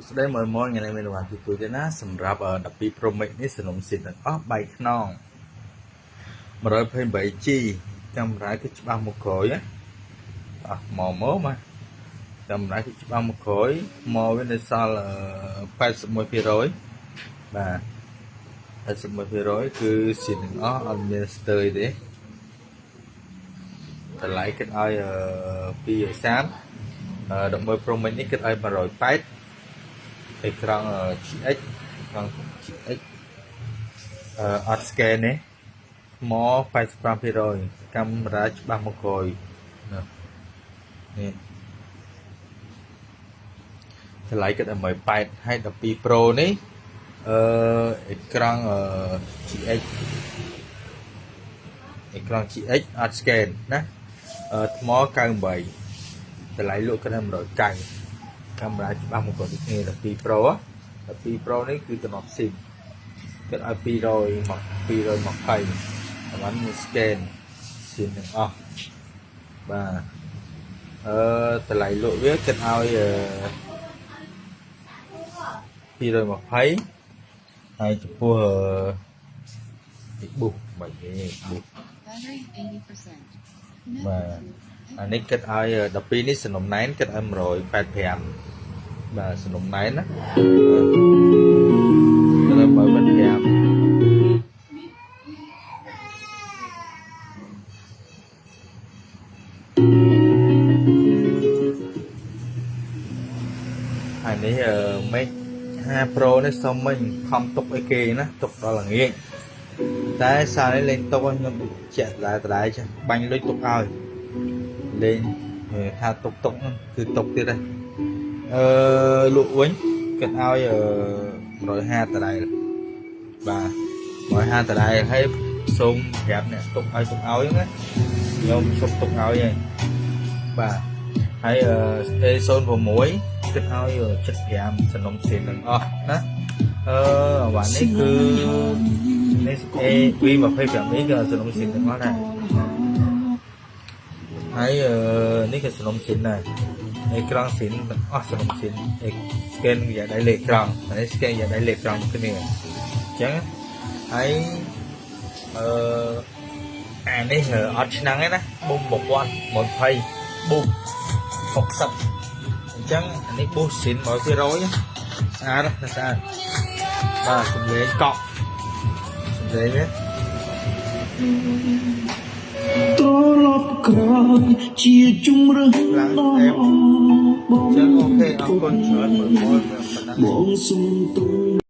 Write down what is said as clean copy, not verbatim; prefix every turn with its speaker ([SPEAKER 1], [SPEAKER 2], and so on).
[SPEAKER 1] ស្ដីមើលមកថ្ងៃនេះមានបានទទួលទេណាសម្រាប់12 Pro Max នេះសំណុំស៊ីនទាំងអស់3ខ្នង 128G កាមេរ៉ាគឺច្បាស់មកក្រោយណាមកមកកាមេរ៉ាគឺច្បាស់មកក្រោយមកវានៅសល់ 81% បាទ 81%គឺស៊ីនទាំងអស់អត់មានស្ទើរទេតម្លៃគិតឲ្យ230 11 Pro Max នេះគិតឲ្យ180អេក្រង់ GX ក្រង់ GX អត់ scan ទេថ្ម 85% កាមេរ៉ាច្បាស់មកក្រោយនេះតម្លៃគិតឲ្យ180ហើយ12 Pro នេះអេក្រង់ GX អេក្រង់ GX អត់ scan ណាថ្ម98តម្លៃលក់គិតឲ្យ190កាមេរ៉ាច្បាស់មកគាត់គ្នា12 Pro 12 Pro នេះគឺតំណស៊ីមគិតឲ្យ220បានមាន scan ស៊ីមទាំងអស់បាទតម្លៃលក់វាគិតឲ្យ220ហើយចំពោះប៊ូសមិនទេប៊ូសបាទអានេះគិតឲ្យ12នេះសំណុំណែនគិតឲ្យ185បាទសំណុំណែនណាគិតឲ្យ185ហើយនេះមេឃ5 Pro នេះសុំមិញខំទុកឲ្យគេណាទុកដល់ល្ងាចតែសារនេះលេងទុកឲ្យខ្ញុំជាក់ដែរចាបាញ់លុយទុកឲ្យលេងថាទុកគឺទុកទៀតដែរលក់វិញគិតឲ្យ150ដដែលបាទ150ដដែលហើយសូមប្រាប់អ្នកទុកឲ្យណាខ្ញុំសុំទុកឲ្យហើយបាទហើយA06គិតឲ្យ75សំណុំសៀនទាំងអស់ណាអាវ៉ានេះគឺនេះ A25 នេះគឺសំណុំសៀនទាំងអស់ដែរហើយនេះគឺសំណុំស៊ីនដែរអេក្រង់ស៊ីនអស់សំណុំស៊ីនscan យ៉ាងដៃលេខក្រង់នេះ scan យ៉ាងដៃលេខក្រង់គ្នាអញ្ចឹងហើយអានេះអត់ឆ្នាំងទេណាប៊ុំ1020ប៊ុំ60អញ្ចឹងអានេះប៊ូសស៊ីន 100% ស្អាតបាទសំឡេងកក់សំឡេងនេះត្រឡប់ក្រោយជាជំរឿនឡើងអែមចឹងអូខេអរគុណច្រើនមើលបងសុំទូ